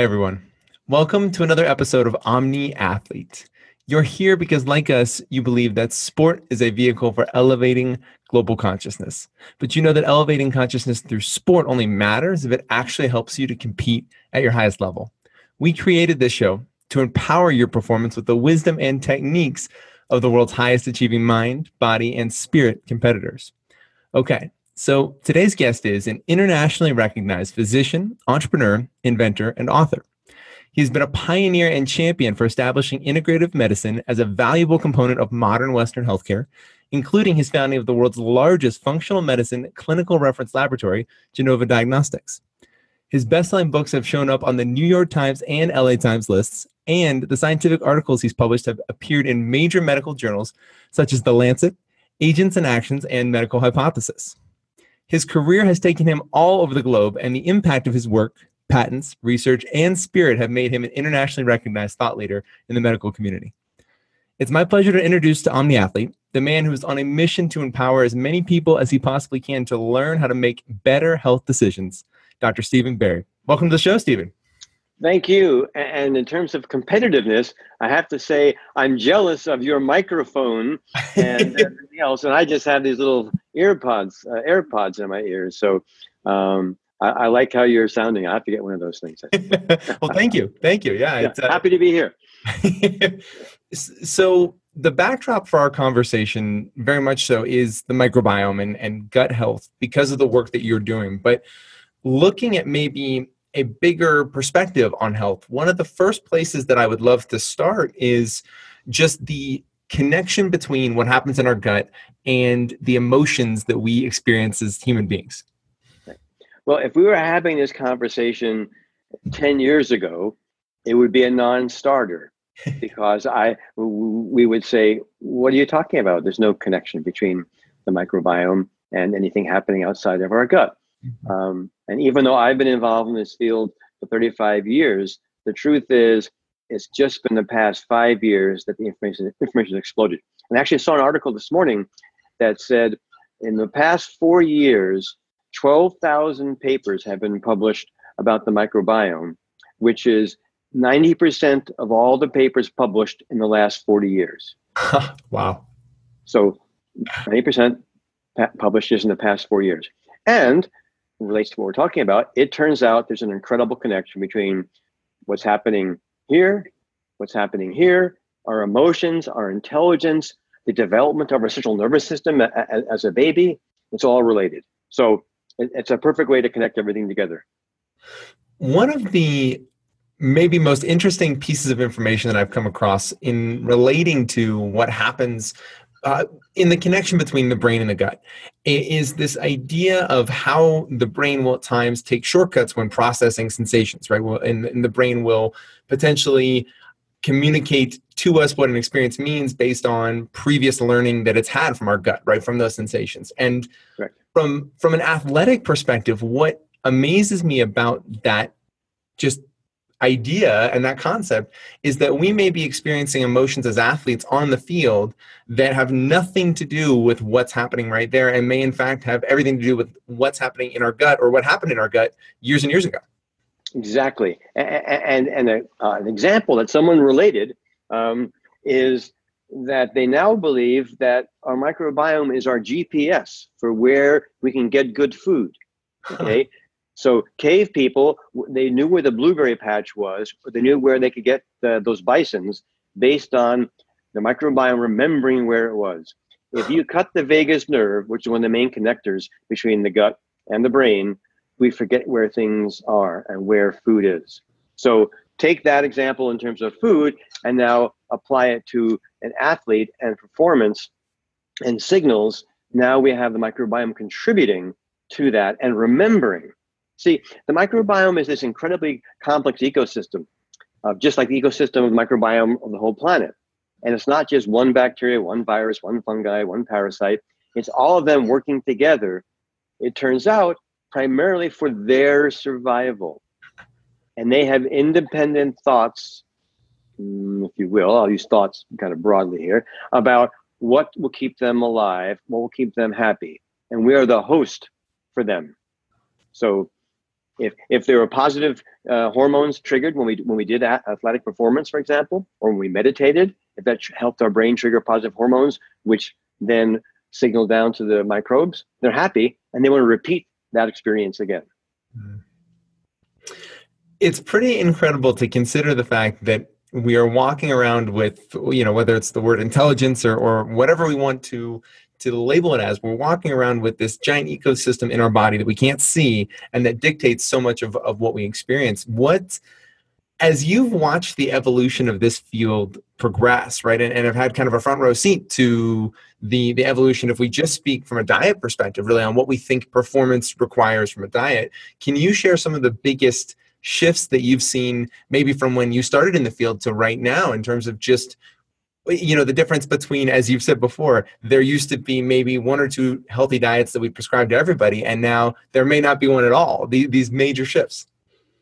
Hi, everyone. Welcome to another episode of Omni Athlete. You're here because, like us, you believe that sport is a vehicle for elevating global consciousness. But you know that elevating consciousness through sport only matters if it actually helps you to compete at your highest level. We created this show to empower your performance with the wisdom and techniques of the world's highest achieving mind, body, and spirit competitors. Okay, so today's guest is an internationally recognized physician, entrepreneur, inventor, and author. He's been a pioneer and champion for establishing integrative medicine as a valuable component of modern Western healthcare, including his founding of the world's largest functional medicine clinical reference laboratory, Genova Diagnostics. His best-selling books have shown up on the New York Times and LA Times lists, and the scientific articles he's published have appeared in major medical journals such as The Lancet, Agents and Actions, and Medical Hypothesis. His career has taken him all over the globe, and the impact of his work, patents, research, and spirit have made him an internationally recognized thought leader in the medical community. It's my pleasure to introduce to Omni Athlete, the man who is on a mission to empower as many people as he possibly can to learn how to make better health decisions, Dr. Stephen Barrie. Welcome to the show, Stephen. Thank you. And in terms of competitiveness, I have to say I'm jealous of your microphone and everything else. And I just have these little AirPods in my ears. So I like how you're sounding. I have to get one of those things. Well, thank you. Thank you. Yeah, it's, happy to be here. So the backdrop for our conversation, very much so, is the microbiome and gut health because of the work that you're doing. But looking at maybe a bigger perspective on health, one of the first places that I would love to start is just the connection between what happens in our gut and the emotions that we experience as human beings. Well, if we were having this conversation 10 years ago, it would be a non-starter because we would say, what are you talking about? There's no connection between the microbiome and anything happening outside of our gut. And even though I've been involved in this field for 35 years, the truth is it's just been the past 5 years that the information exploded. And I actually saw an article this morning that said in the past 4 years, 12,000 papers have been published about the microbiome, which is 90% of all the papers published in the last 40 years. Wow. So 90% published just in the past 4 years. And relates to what we're talking about, it turns out there's an incredible connection between what's happening here, our emotions, our intelligence, the development of our central nervous system as a baby. It's all related. So it's a perfect way to connect everything together. One of the maybe most interesting pieces of information that I've come across in relating to what happens in the connection between the brain and the gut is this idea of how the brain will at times take shortcuts when processing sensations, right? Well, and the brain will potentially communicate to us what an experience means based on previous learning that it's had from our gut, right? From those sensations. And Correct. From an athletic perspective, what amazes me about that just idea and that concept is that we may be experiencing emotions as athletes on the field that have nothing to do with what's happening right there and may in fact have everything to do with what's happening in our gut or what happened in our gut years and years ago. Exactly. And an example that someone related is that they now believe that our microbiome is our GPS for where we can get good food. Okay. So cave people, they knew where the blueberry patch was, or they knew where they could get those bisons based on the microbiome remembering where it was. If you cut the vagus nerve, which is one of the main connectors between the gut and the brain, we forget where things are and where food is. So take that example in terms of food and now apply it to an athlete and performance and signals. Now we have the microbiome contributing to that and remembering. See, the microbiome is this incredibly complex ecosystem, just like the ecosystem of the microbiome of the whole planet. And it's not just one bacteria, one virus, one fungi, one parasite. It's all of them working together, it turns out, primarily for their survival. And they have independent thoughts, if you will, I'll use thoughts kind of broadly here, about what will keep them alive, what will keep them happy. And we are the host for them. So If there were positive hormones triggered when we did athletic performance, for example, or when we meditated, if that helped our brain trigger positive hormones, which then signal down to the microbes, they're happy and they want to repeat that experience again. It's pretty incredible to consider the fact that we are walking around with, whether it's the word intelligence or whatever we want to label it as, we're walking around with this giant ecosystem in our body that we can't see and that dictates so much of what we experience. As you've watched the evolution of this field progress, right, and have had kind of a front row seat to the evolution, if we just speak from a diet perspective, really on what we think performance requires from a diet, can you share some of the biggest shifts that you've seen maybe from when you started in the field to right now in terms of just, the difference between, as you've said before, there used to be maybe one or two healthy diets that we prescribe to everybody, and now there may not be one at all, these major shifts?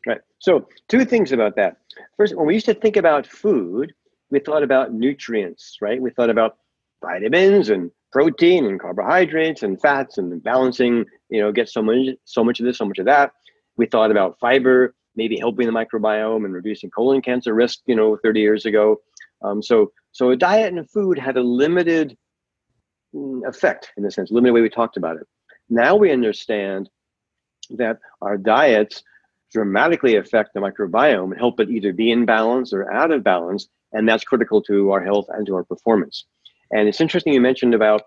Right. So two things about that. First, when we used to think about food, we thought about nutrients, right? We thought about vitamins and protein and carbohydrates and fats and balancing, get so much of this, so much of that. We thought about fiber, maybe helping the microbiome and reducing colon cancer risk, 30 years ago. So a diet and food had a limited effect, in a sense, limited way we talked about it. Now we understand that our diets dramatically affect the microbiome and help it either be in balance or out of balance, and that's critical to our health and to our performance. And it's interesting you mentioned about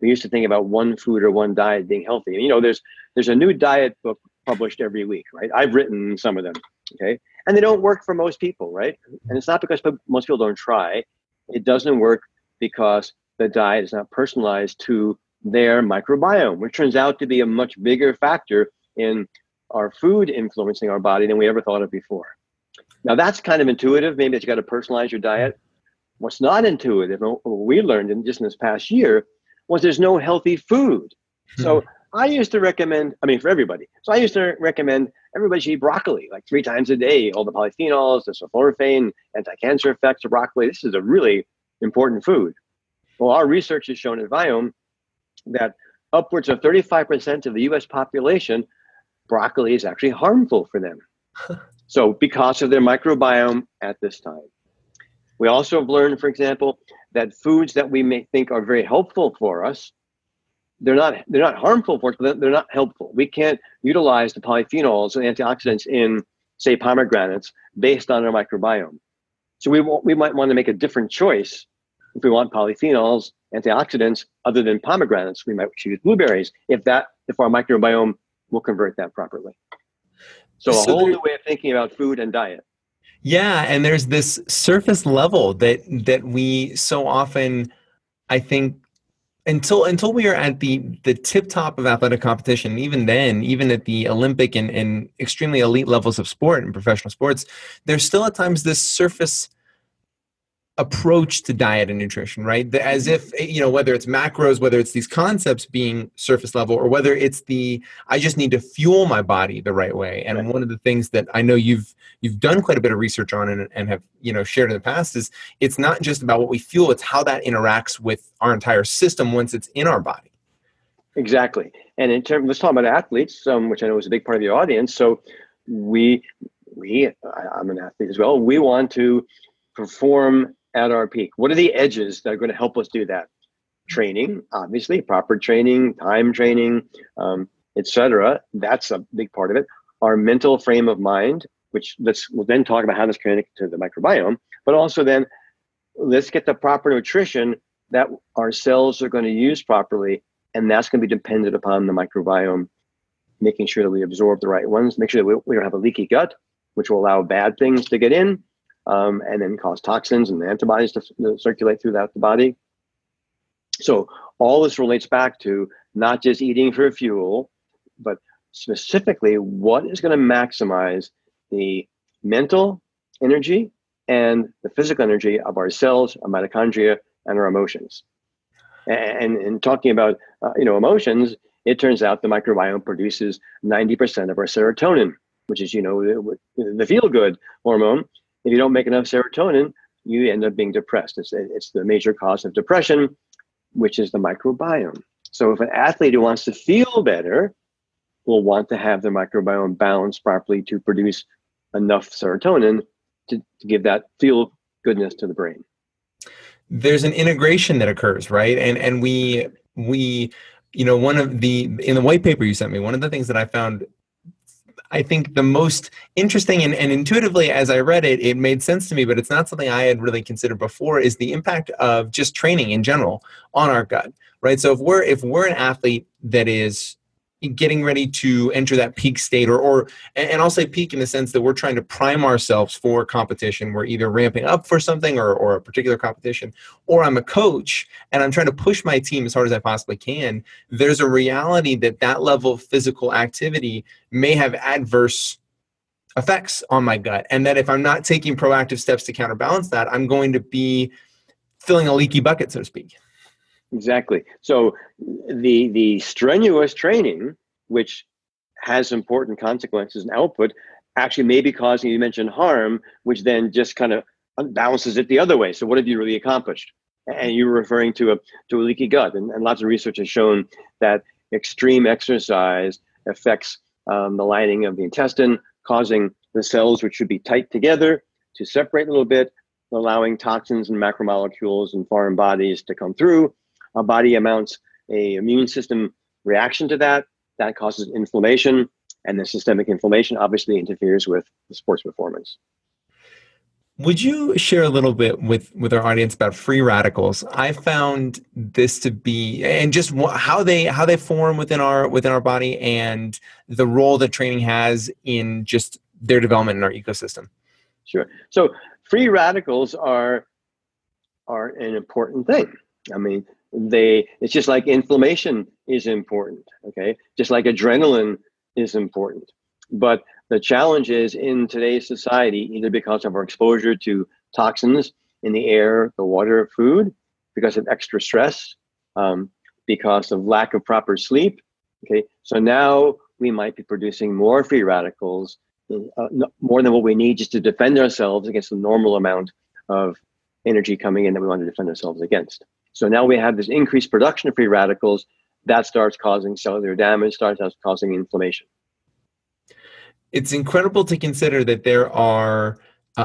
we used to think about one food or one diet being healthy. There's a new diet book published every week, right? I've written some of them, okay? And they don't work for most people, right? And it's not because most people don't try. It doesn't work because the diet is not personalized to their microbiome, which turns out to be a much bigger factor in our food influencing our body than we ever thought of before. Now that's kind of intuitive, maybe that you got to personalize your diet. What's not intuitive, and what we learned in this past year, was there's no healthy food. So I used to recommend, for everybody. So I used to recommend everybody should eat broccoli like 3 times a day, all the polyphenols, the sulforaphane, anti-cancer effects of broccoli. This is a really important food. Well, our research has shown at Viome that upwards of 35% of the US population, broccoli is actually harmful for them. So because of their microbiome at this time. We also have learned, for example, that foods that we may think are very helpful for us, they're not harmful for us, but they're not helpful. We can't utilize the polyphenols and antioxidants in, say, pomegranates based on our microbiome. So we might want to make a different choice. If we want polyphenols, antioxidants, other than pomegranates, we might choose blueberries if our microbiome will convert that properly. So a whole new way of thinking about food and diet. Yeah, and there's this surface level that we so often, I think, until we are at the tip top of athletic competition, even then, even at the Olympic and extremely elite levels of sport and professional sports, there's still at times this surface approach to diet and nutrition, right? As if, whether it's macros, whether it's these concepts being surface level, or whether it's I just need to fuel my body the right way. And one of the things that I know you've done quite a bit of research on and have, shared in the past is it's not just about what we fuel, it's how that interacts with our entire system once it's in our body. Exactly. And let's talk about athletes, which I know is a big part of your audience. So I'm an athlete as well. We want to perform at our peak. What are the edges that are going to help us do that? Training, obviously, proper training, time training, etc. That's a big part of it. Our mental frame of mind, which we'll then talk about how this connects to the microbiome, but also then let's get the proper nutrition that our cells are going to use properly, and that's going to be dependent upon the microbiome, making sure that we absorb the right ones, make sure that we don't have a leaky gut, which will allow bad things to get in, and then cause toxins and antibodies to circulate throughout the body. So all this relates back to not just eating for fuel, but specifically what is going to maximize the mental energy and the physical energy of our cells, our mitochondria, and our emotions. And talking about emotions, it turns out the microbiome produces 90% of our serotonin, which is the feel-good hormone. If you don't make enough serotonin, you end up being depressed. It's the major cause of depression, which is the microbiome. So if an athlete who wants to feel better, will want to have their microbiome balanced properly to produce enough serotonin to give that feel goodness to the brain. There's an integration that occurs, right? And we one of the in the white paper you sent me, one of the things that I found, I think, the most interesting, and intuitively as I read it, it made sense to me, but it's not something I had really considered before, is the impact of just training in general on our gut, right? So if we're an athlete that is getting ready to enter that peak state, and I'll say peak in the sense that we're trying to prime ourselves for competition. We're either ramping up for something or a particular competition, or I'm a coach and I'm trying to push my team as hard as I possibly can. There's a reality that that level of physical activity may have adverse effects on my gut, and that if I'm not taking proactive steps to counterbalance that, I'm going to be filling a leaky bucket, so to speak. Exactly. So the strenuous training, which has important consequences and output, actually may be causing, you mentioned, harm, which then just kind of balances it the other way. So what have you really accomplished? And you were referring to a leaky gut, and lots of research has shown that extreme exercise affects the lining of the intestine, causing the cells, which should be tight together, to separate a little bit, allowing toxins and macromolecules and foreign bodies to come through. Our body mounts a immune system reaction to that. That causes inflammation, and the systemic inflammation obviously interferes with the sports performance. Would you share a little bit with our audience about free radicals? I found this to be, and just how they form within our body, and the role that training has in just their development in our ecosystem. Sure. So free radicals are an important thing. I mean, it's just like inflammation is important, okay? Just like adrenaline is important. But the challenge is, in today's society, either because of our exposure to toxins in the air, the water, food, because of extra stress, because of lack of proper sleep, okay? So now we might be producing more free radicals, more than what we need just to defend ourselves against the normal amount of energy coming in that we want to defend ourselves against. So now we have this increased production of free radicals that starts causing cellular damage, starts causing inflammation. It's incredible to consider that there are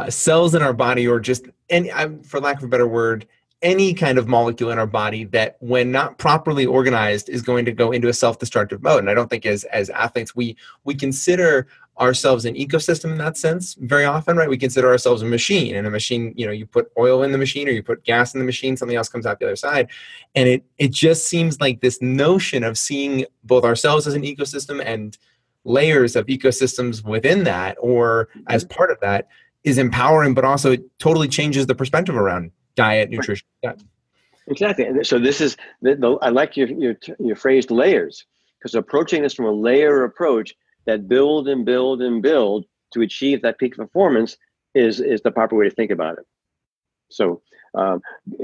cells in our body, or just any, for lack of a better word, any kind of molecule in our body that, when not properly organized, is going to go into a self-destructive mode. And I don't think as athletes, we consider ourselves an ecosystem in that sense very often, right? We consider ourselves a machine, and a machine, you put oil in the machine or you put gas in the machine, something else comes out the other side. And it just seems like this notion of seeing both ourselves as an ecosystem and layers of ecosystems within that, or as part of that, is empowering, but also it totally changes the perspective around diet, nutrition. Right. Exactly. And so this is, I like your phrased layers, because approaching this from a layer approach that build and build and build to achieve that peak performance is the proper way to think about it. So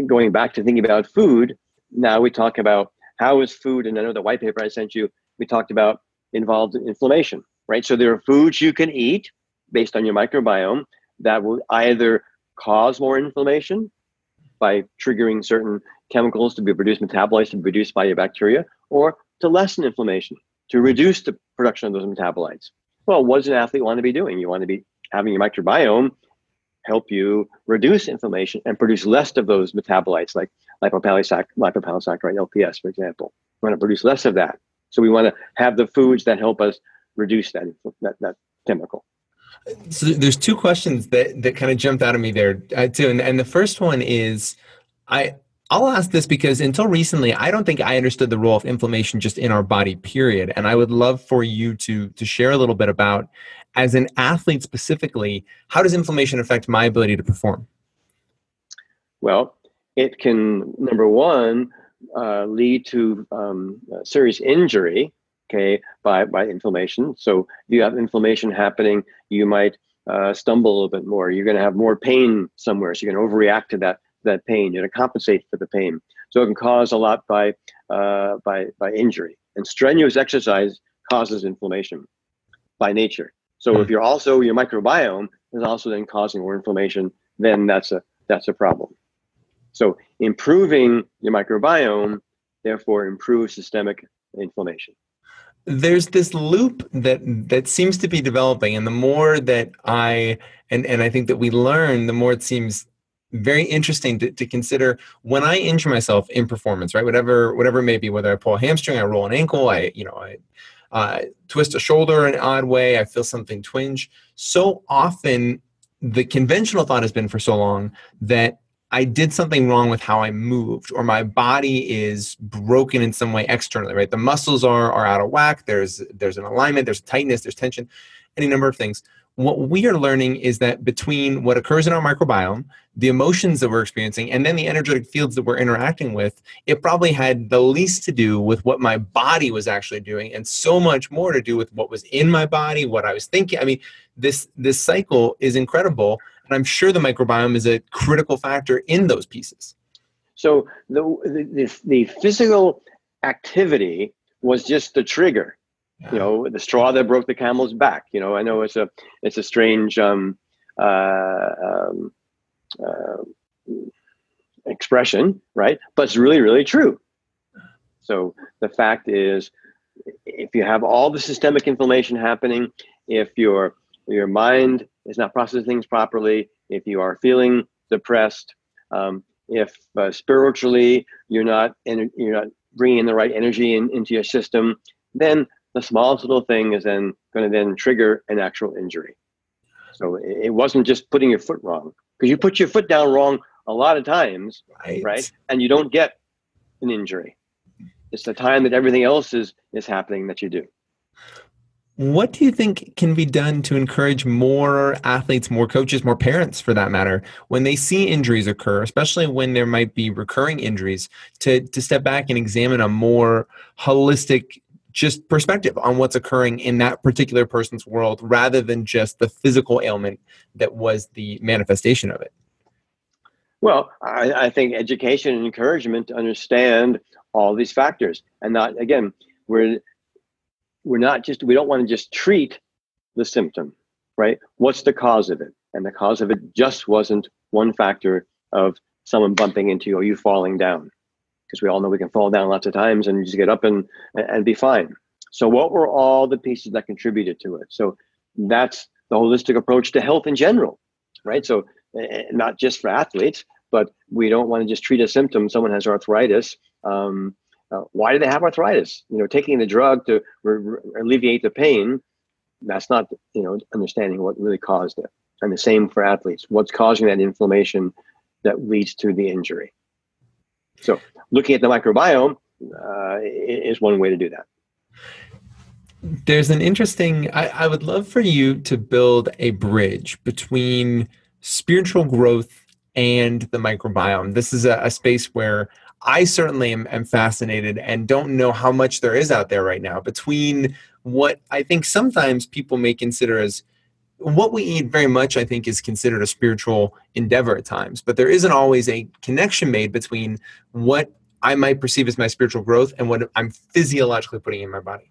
going back to thinking about food, now we talk about how is food, and I know the white paper I sent you, we talked about involved in inflammation, right? So there are foods you can eat based on your microbiome that will either cause more inflammation by triggering certain chemicals to be produced, metabolites to be produced by your bacteria, or to lessen inflammation, to reduce the production of those metabolites. Well, what does an athlete want to be doing? You want to be having your microbiome help you reduce inflammation and produce less of those metabolites, like lipopolysaccharide, LPS, for example. We want to produce less of that. So we want to have the foods that help us reduce that chemical. So there's two questions that kind of jumped out of me there too. And the first one is, I'll ask this because until recently, I don't think I understood the role of inflammation just in our body, period. And I would love for you to share a little bit about, as an athlete specifically, how does inflammation affect my ability to perform? Well, it can, number one, lead to serious injury, okay, by inflammation. So if you have inflammation happening, you might stumble a little bit more. You're going to have more pain somewhere, so you're going to overreact to that pain. You're going to compensate for the pain. So it can cause a lot by injury. And strenuous exercise causes inflammation by nature. So if your microbiome is also then causing more inflammation, then that's a problem. So improving your microbiome, therefore, improves systemic inflammation. there's this loop that seems to be developing, and the more that and I think that we learn, the more it seems very interesting to consider when I injure myself in performance, right? Whatever it may be, whether I pull a hamstring, I roll an ankle, I twist a shoulder an odd way, I feel something twinge. So often, the conventional thought has been for so long that I did something wrong with how I moved, or my body is broken in some way externally, right? The muscles are out of whack. There's an alignment, there's tightness, there's tension, any number of things. What we are learning is that between what occurs in our microbiome, the emotions that we're experiencing, and then the energetic fields that we're interacting with, it probably had the least to do with what my body was actually doing, and so much more to do with what was in my body, what I was thinking. I mean, this cycle is incredible, and I'm sure the microbiome is a critical factor in those pieces. So the physical activity was just the trigger. The straw that broke the camel's back. I know it's a strange expression, right? But it's really, really true. So the fact is, if you have all the systemic inflammation happening, if your mind is not processing things properly, if you are feeling depressed, if spiritually you're not bringing in the right energy into your system, then the smallest little thing is then going to then trigger an actual injury. So it wasn't just putting your foot wrong, because you put your foot down wrong a lot of times, right? And you don't get an injury. It's the time that everything else is happening that you do. What do you think can be done to encourage more athletes, more coaches, more parents for that matter, when they see injuries occur, especially when there might be recurring injuries, to step back and examine a more holistic just perspective on what's occurring in that particular person's world, rather than just the physical ailment that was the manifestation of it? Well, I think education and encouragement to understand all these factors, and not, again, we don't want to just treat the symptom, right? What's the cause of it? And the cause of it just wasn't one factor of someone bumping into you or you falling down, because we all know we can fall down lots of times and just get up and be fine. So what were all the pieces that contributed to it? So that's the holistic approach to health in general, right? So not just for athletes, but we don't want to just treat a symptom. Someone has arthritis. Why do they have arthritis? Taking the drug to alleviate the pain, that's not, understanding what really caused it. And the same for athletes. What's causing that inflammation that leads to the injury? So looking at the microbiome is one way to do that. There's an interesting, I would love for you to build a bridge between spiritual growth and the microbiome. This is a space where I certainly am fascinated and don't know how much there is out there right now between what I think sometimes people may consider as what we eat. Very much, I think, is considered a spiritual endeavor at times, but there isn't always a connection made between what I might perceive as my spiritual growth and what I'm physiologically putting in my body.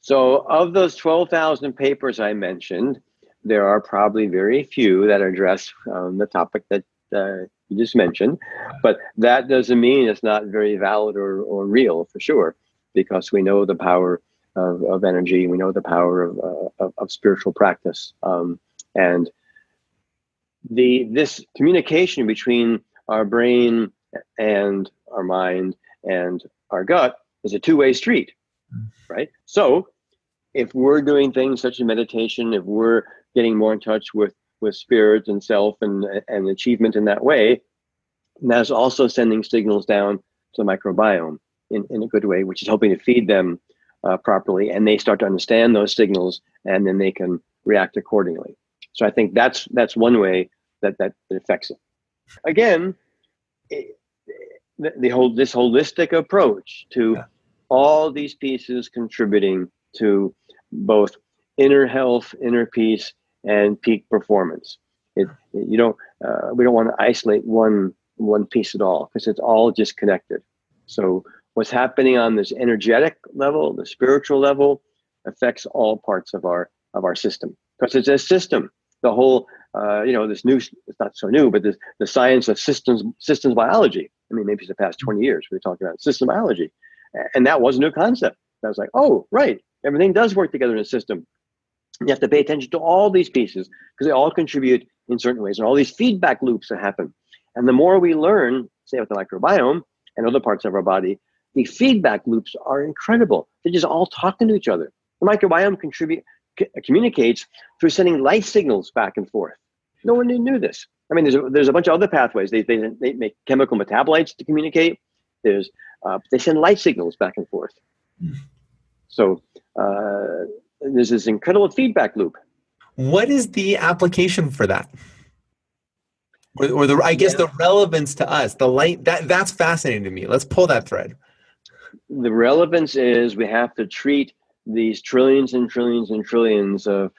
So of those 12,000 papers I mentioned, there are probably very few that address the topic that you just mentioned, but that doesn't mean it's not very valid or real, for sure, because we know the power of energy, we know the power of spiritual practice, and this communication between our brain and our mind and our gut is a two-way street, right? So if we're doing things such as meditation, if we're getting more in touch with spirit and self and achievement in that way, that's also sending signals down to the microbiome in a good way, which is helping to feed them properly, and they start to understand those signals, and then they can react accordingly. So I think that's one way that affects it. Again, this holistic approach to all these pieces contributing to both inner health, inner peace, and peak performance. We don't want to isolate one piece at all, because it's all just connected. So what's happening on this energetic level, the spiritual level, affects all parts of our system, because it's a system. The whole this new, it's not so new, but the science of systems biology. I mean, maybe it's the past 20 years we're talking about system biology, and that was a new concept. I was like, oh, right. Everything does work together in a system. You have to pay attention to all these pieces because they all contribute in certain ways and all these feedback loops that happen. And the more we learn, say with the microbiome and other parts of our body, the feedback loops are incredible. They're just all talking to each other. The microbiome communicates through sending light signals back and forth. No one knew this. I mean, there's a bunch of other pathways. They make chemical metabolites to communicate. They send light signals back and forth. So there's this incredible feedback loop. What is the application for that? Or the relevance to us, the light, that's fascinating to me. Let's pull that thread. The relevance is we have to treat these trillions and trillions and trillions of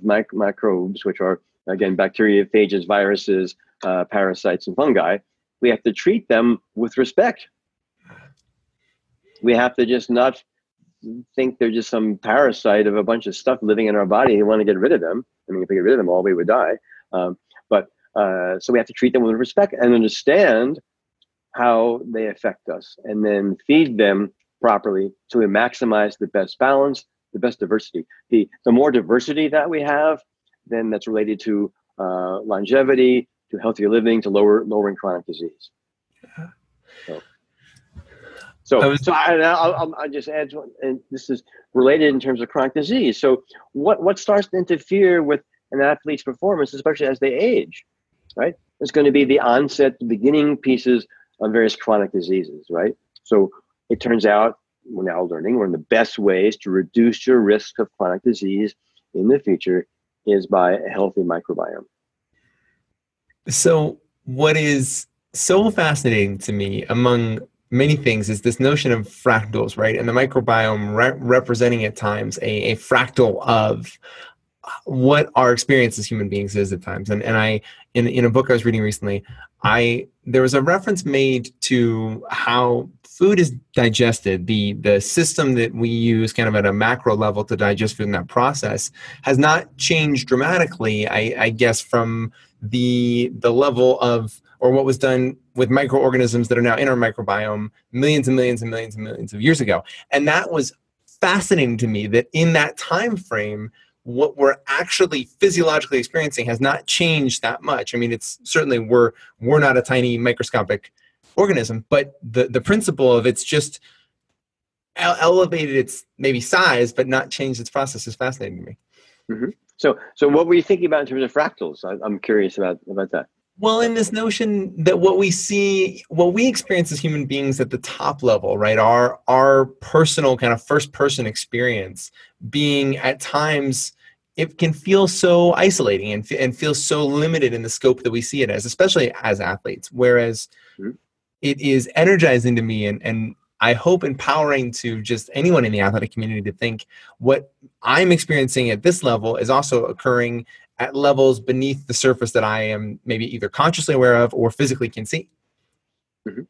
microbes, which are, again, bacteria, phages, viruses, parasites, and fungi. We have to treat them with respect. We have to just not think they're just some parasite of a bunch of stuff living in our body. We want to get rid of them. I mean, if we get rid of them all, we would die. So we have to treat them with respect and understand how they affect us, and then feed them properly so we maximize the best balance, the best diversity. The more diversity that we have, then that's related to longevity, to healthier living, to lowering chronic disease. I'll just add one, and this is related in terms of chronic disease. So what starts to interfere with an athlete's performance, especially as they age, right? It's going to be the onset, the beginning pieces of various chronic diseases, right? So it turns out, we're now learning, one of the best ways to reduce your risk of chronic disease in the future is by a healthy microbiome. So what is so fascinating to me, among many things, is this notion of fractals, right? And the microbiome representing at times a fractal of what our experience as human beings is at times. And I, in a book I was reading recently, there was a reference made to how food is digested. The system that we use kind of at a macro level to digest food in that process has not changed dramatically, I guess, from the level of, or what was done with microorganisms that are now in our microbiome millions and millions and millions and millions of years ago. And that was fascinating to me, that in that time frame, what we're actually physiologically experiencing has not changed that much. I mean, it's certainly, we're not a tiny microscopic organism, but the principle of it's just elevated its maybe size, but not changed its process is fascinating to me. Mm-hmm. So what were you thinking about in terms of fractals? I'm curious about that. Well, in this notion that what we experience as human beings at the top level, right, our personal kind of first person experience being at times, it can feel so isolating and feel so limited in the scope that we see it as, especially as athletes. Whereas it is energizing to me and I hope empowering to just anyone in the athletic community to think what I'm experiencing at this level is also occurring at levels beneath the surface that I am maybe either consciously aware of or physically can see. Mm-hmm.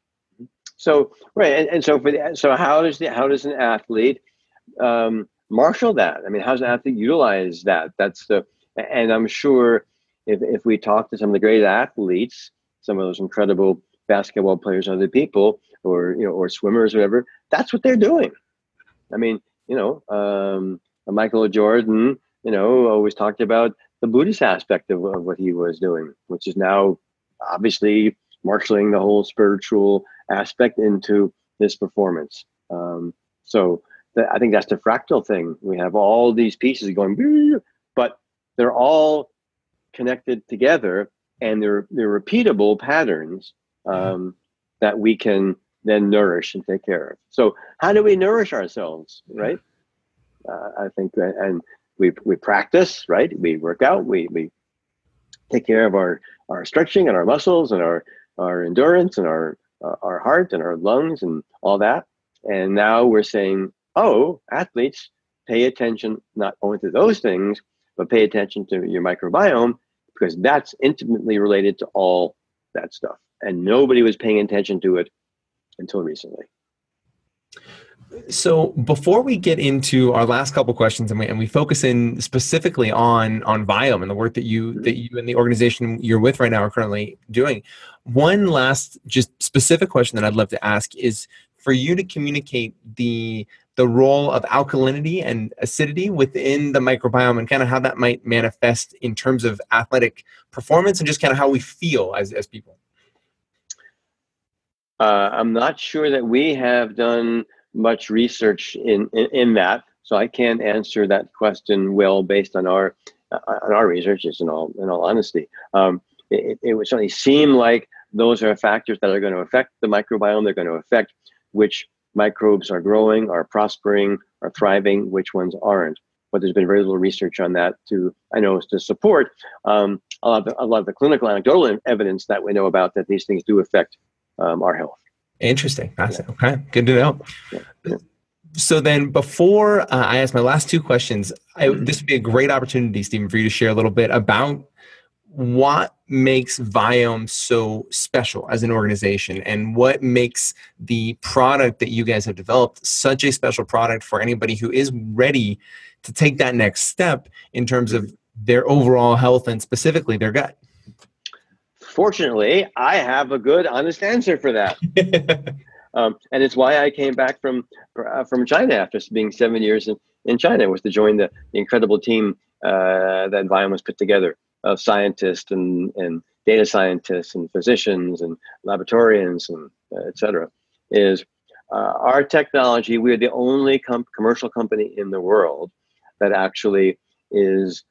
So right, and so how does an athlete marshal that? I mean, how does an athlete utilize that? And I'm sure if we talk to some of the great athletes, some of those incredible basketball players, other people, or swimmers, or whatever, that's what they're doing. I mean, Michael Jordan, always talked about the Buddhist aspect of what he was doing, which is now obviously marshaling the whole spiritual aspect into this performance. I think that's the fractal thing. We have all these pieces going, but they're all connected together, and they're repeatable patterns that we can then nourish and take care of. So how do we nourish ourselves, right? I think, and we practice, right? We work out, we take care of our stretching and our muscles and our endurance and our heart and our lungs and all that. And now we're saying, oh, athletes, pay attention not only to those things, but pay attention to your microbiome, because that's intimately related to all that stuff. And nobody was paying attention to it until recently. So before we get into our last couple questions and we focus in specifically on Biome and the work that you and the organization you're with right now are currently doing, one last just specific question that I'd love to ask is for you to communicate the the role of alkalinity and acidity within the microbiome and kind of how that might manifest in terms of athletic performance and just kind of how we feel as people? I'm not sure that we have done much research in that, so I can't answer that question well based on our research. Just in all honesty, it would certainly seem like those are factors that are going to affect the microbiome. They're going to affect which microbes are growing, are prospering, are thriving, which ones aren't. But there's been very little research on that to support a lot of the clinical anecdotal evidence that we know about that these things do affect our health. Interesting. Fascinating. Okay, good to know. Yeah. So then before I ask my last two questions, this would be a great opportunity, Stephen, for you to share a little bit about what makes Viome so special as an organization and what makes the product that you guys have developed such a special product for anybody who is ready to take that next step in terms of their overall health and specifically their gut. Fortunately, I have a good, honest answer for that. And it's why I came back from China after being 7 years in China, was to join the incredible team that Viome was put together of scientists and data scientists and physicians and laboratorians and et cetera. Is our technology, we are the only commercial company in the world that actually is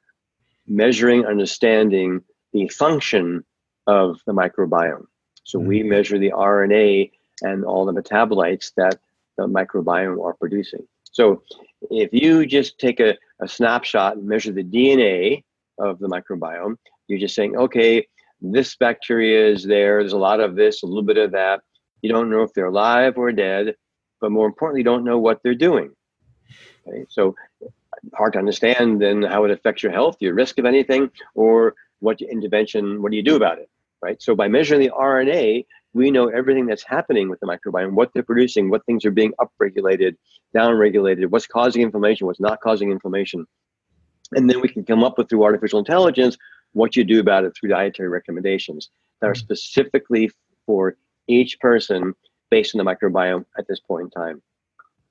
measuring, understanding the function of the microbiome. So we measure the RNA and all the metabolites that the microbiome are producing. So if you just take a snapshot and measure the DNA of the microbiome, you're just saying, okay, this bacteria is there, there's a lot of this, a little bit of that. You don't know if they're alive or dead, but more importantly, you don't know what they're doing. Okay? So hard to understand then how it affects your health, your risk of anything, or what intervention, what do you do about it, right? So by measuring the RNA, we know everything that's happening with the microbiome, what they're producing, what things are being upregulated, downregulated, what's causing inflammation, what's not causing inflammation. And then we can come up with, through artificial intelligence, what you do about it through dietary recommendations that are specifically for each person based on the microbiome at this point in time.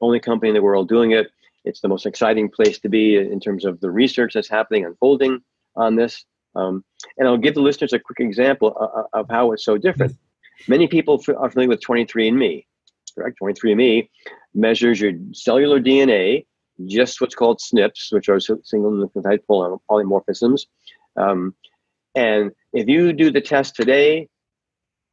Only company in the world doing it. It's the most exciting place to be in terms of the research that's happening, unfolding on this. And I'll give the listeners a quick example of how it's so different. Many people are familiar with 23andMe, correct? 23andMe measures your cellular DNA, just what's called SNPs, which are single nucleotide polymorphisms. And if you do the test today,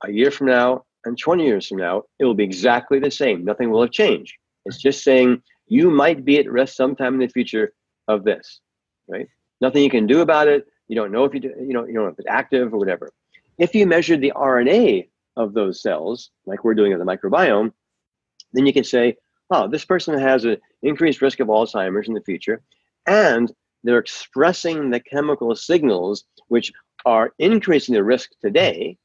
a year from now, and 20 years from now, it will be exactly the same. Nothing will have changed. It's just saying you might be at risk sometime in the future of this, right? Nothing you can do about it. You don't know if you don't know if it's active or whatever. If you measured the RNA of those cells, like we're doing with the microbiome, then you can say, oh, this person has an increased risk of Alzheimer's in the future, and they're expressing the chemical signals which are increasing the risk today.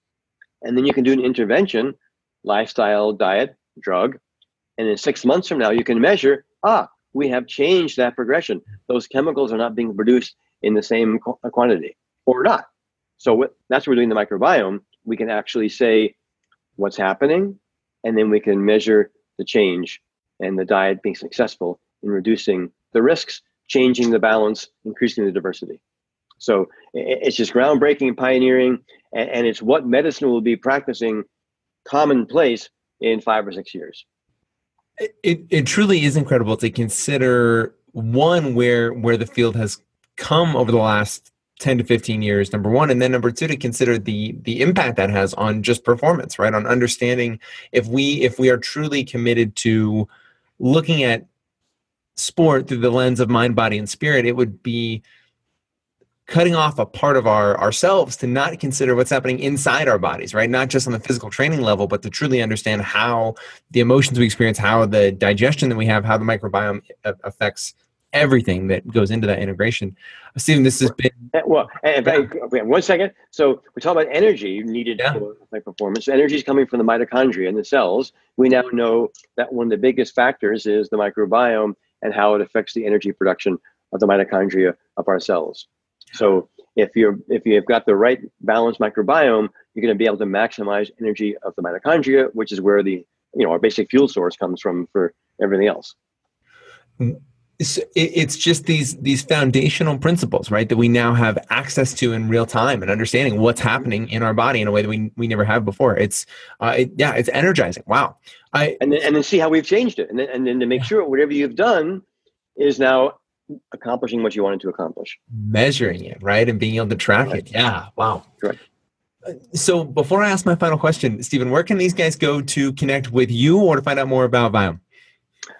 And then you can do an intervention, lifestyle, diet, drug, and in 6 months from now, you can measure, we have changed that progression. Those chemicals are not being produced in the same quantity or not. So that's what we're doing in the microbiome. We can actually say what's happening, and then we can measure the change and the diet being successful in reducing the risks, changing the balance, increasing the diversity. So it's just groundbreaking and pioneering, and it's what medicine will be practicing commonplace in 5 or 6 years. It truly is incredible to consider, one, where the field has come over the last 10 to 15 years, number one, and then number two, to consider the impact that has on just performance, right? On understanding if we are truly committed to looking at sport through the lens of mind, body, and spirit, it would be cutting off a part of ourselves to not consider what's happening inside our bodies, right? Not just on the physical training level, but to truly understand how the emotions we experience, how the digestion that we have, how the microbiome affects everything that goes into that integration. Stephen, this has been... Well, and 1 second. So we talk about energy needed for high performance. Energy is coming from the mitochondria and the cells. We now know that one of the biggest factors is the microbiome and how it affects the energy production of the mitochondria of our cells. So if you've got the right balanced microbiome, you're going to be able to maximize energy of the mitochondria, which is where our basic fuel source comes from for everything else. It's just these foundational principles, right, that we now have access to in real time and understanding what's happening in our body in a way that we never have before. It's it's energizing. Wow. And then see how we've changed it, and then to make sure whatever you've done is now accomplishing what you wanted to accomplish. Measuring it, right, and being able to track it. Yeah. Wow. Correct. So before I ask my final question, Stephen, where can these guys go to connect with you or to find out more about Viome?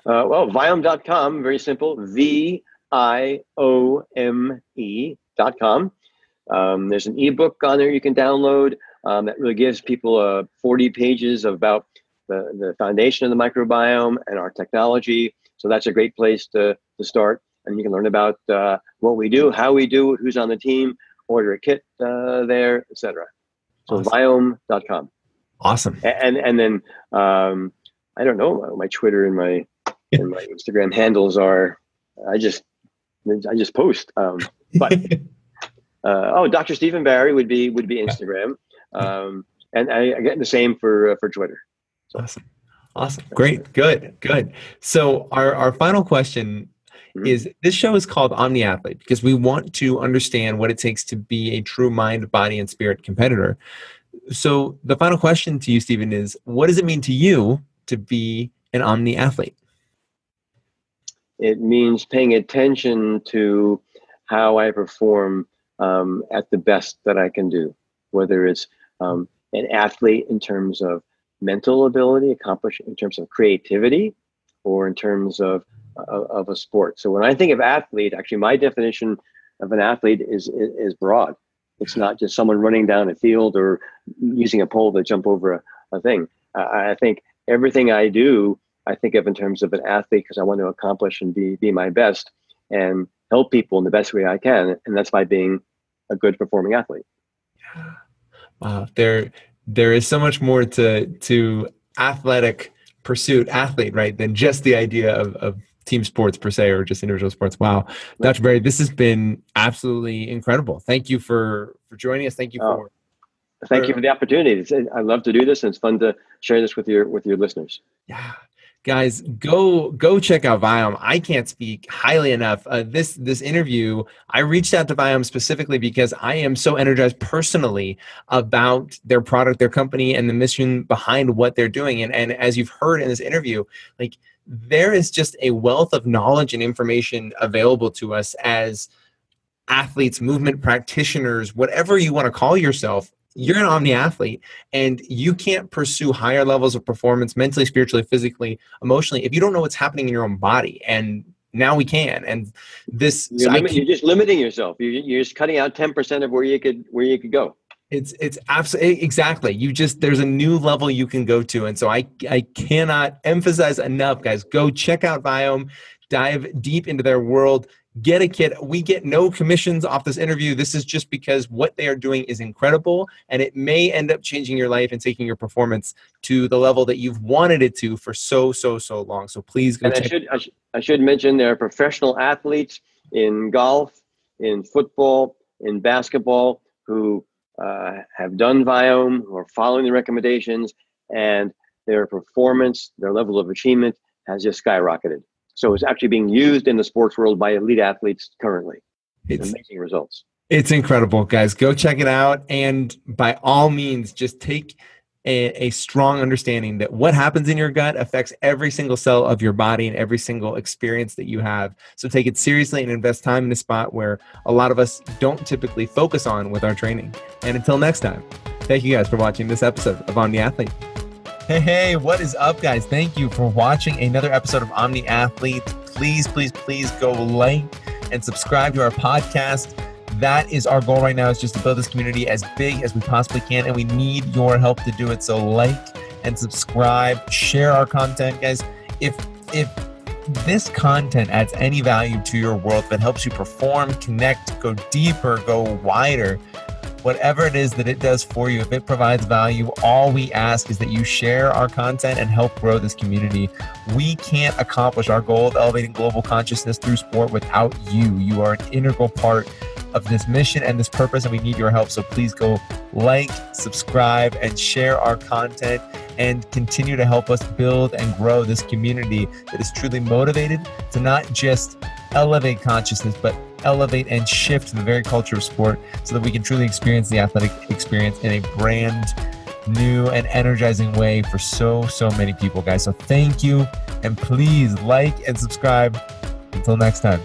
Well, Viome.com, very simple, Viome.com. There's an ebook on there you can download that really gives people 40 pages about the foundation of the microbiome and our technology. So that's a great place to start. And you can learn about what we do, how we do it, who's on the team, order a kit there, etc. So Awesome. Viome.com. Awesome. And then I don't know, my Twitter and my Instagram handles are, I just post. But Dr. Stephen Barrie would be Instagram. And I get the same for Twitter. So. Awesome. Great. Good. So our final question is, this show is called Omni Athlete because we want to understand what it takes to be a true mind, body, and spirit competitor. So the final question to you, Stephen, is what does it mean to you to be an Omni Athlete? It means paying attention to how I perform at the best that I can do, whether it's an athlete in terms of mental ability, accomplish in terms of creativity, or in terms of a sport. So when I think of athlete, actually my definition of an athlete is broad. It's not just someone running down a field or using a pole to jump over a thing. I think everything I do, I think of in terms of an athlete because I want to accomplish and be my best and help people in the best way I can. And that's by being a good performing athlete. Wow. There is so much more to athletic pursuit, athlete, right, than just the idea of team sports per se or just individual sports. Wow. Dr. Barrie, this has been absolutely incredible. Thank you for joining us. Thank you Thank you for the opportunity. I love to do this, and it's fun to share this with your listeners. Yeah. Guys, go check out Viome. I can't speak highly enough. This interview, I reached out to Viome specifically because I am so energized personally about their product, their company, and the mission behind what they're doing. And as you've heard in this interview, like there is just a wealth of knowledge and information available to us as athletes, movement practitioners, whatever you want to call yourself. You're an Omni Athlete, and you can't pursue higher levels of performance mentally, spiritually, physically, emotionally if you don't know what's happening in your own body. And now we can. And this you're just limiting yourself. You're just cutting out 10% of where you could go. It's absolutely exactly. There's a new level you can go to, and so I cannot emphasize enough, guys. Go check out Viome, dive deep into their world. Get a kit. We get no commissions off this interview. This is just because what they are doing is incredible, and it may end up changing your life and taking your performance to the level that you've wanted it to for so long. So please go check. I should mention there are professional athletes in golf, in football, in basketball who have done Viome, who are following the recommendations, and their performance, their level of achievement has just skyrocketed. So it's actually being used in the sports world by elite athletes currently. It's amazing results. It's incredible, guys. Go check it out. And by all means, just take a strong understanding that what happens in your gut affects every single cell of your body and every single experience that you have. So take it seriously and invest time in a spot where a lot of us don't typically focus on with our training. And until next time, thank you guys for watching this episode of Omni Athlete. Hey, what is up, guys? Thank you for watching another episode of Omni Athlete. Please go like and subscribe to our podcast. That is our goal right now, is just to build this community as big as we possibly can, and we need your help to do it. So like and subscribe, share our content, guys. If this content adds any value to your world that helps you perform, connect, go deeper, go wider, whatever it is that it does for you, if it provides value, all we ask is that you share our content and help grow this community. We can't accomplish our goal of elevating global consciousness through sport without you. You are an integral part of this mission and this purpose, and we need your help. So please go like, subscribe, and share our content. and continue to help us build and grow this community that is truly motivated to not just elevate consciousness, but elevate and shift the very culture of sport so that we can truly experience the athletic experience in a brand new and energizing way for so many people, guys. So thank you, and please like and subscribe. Until next time.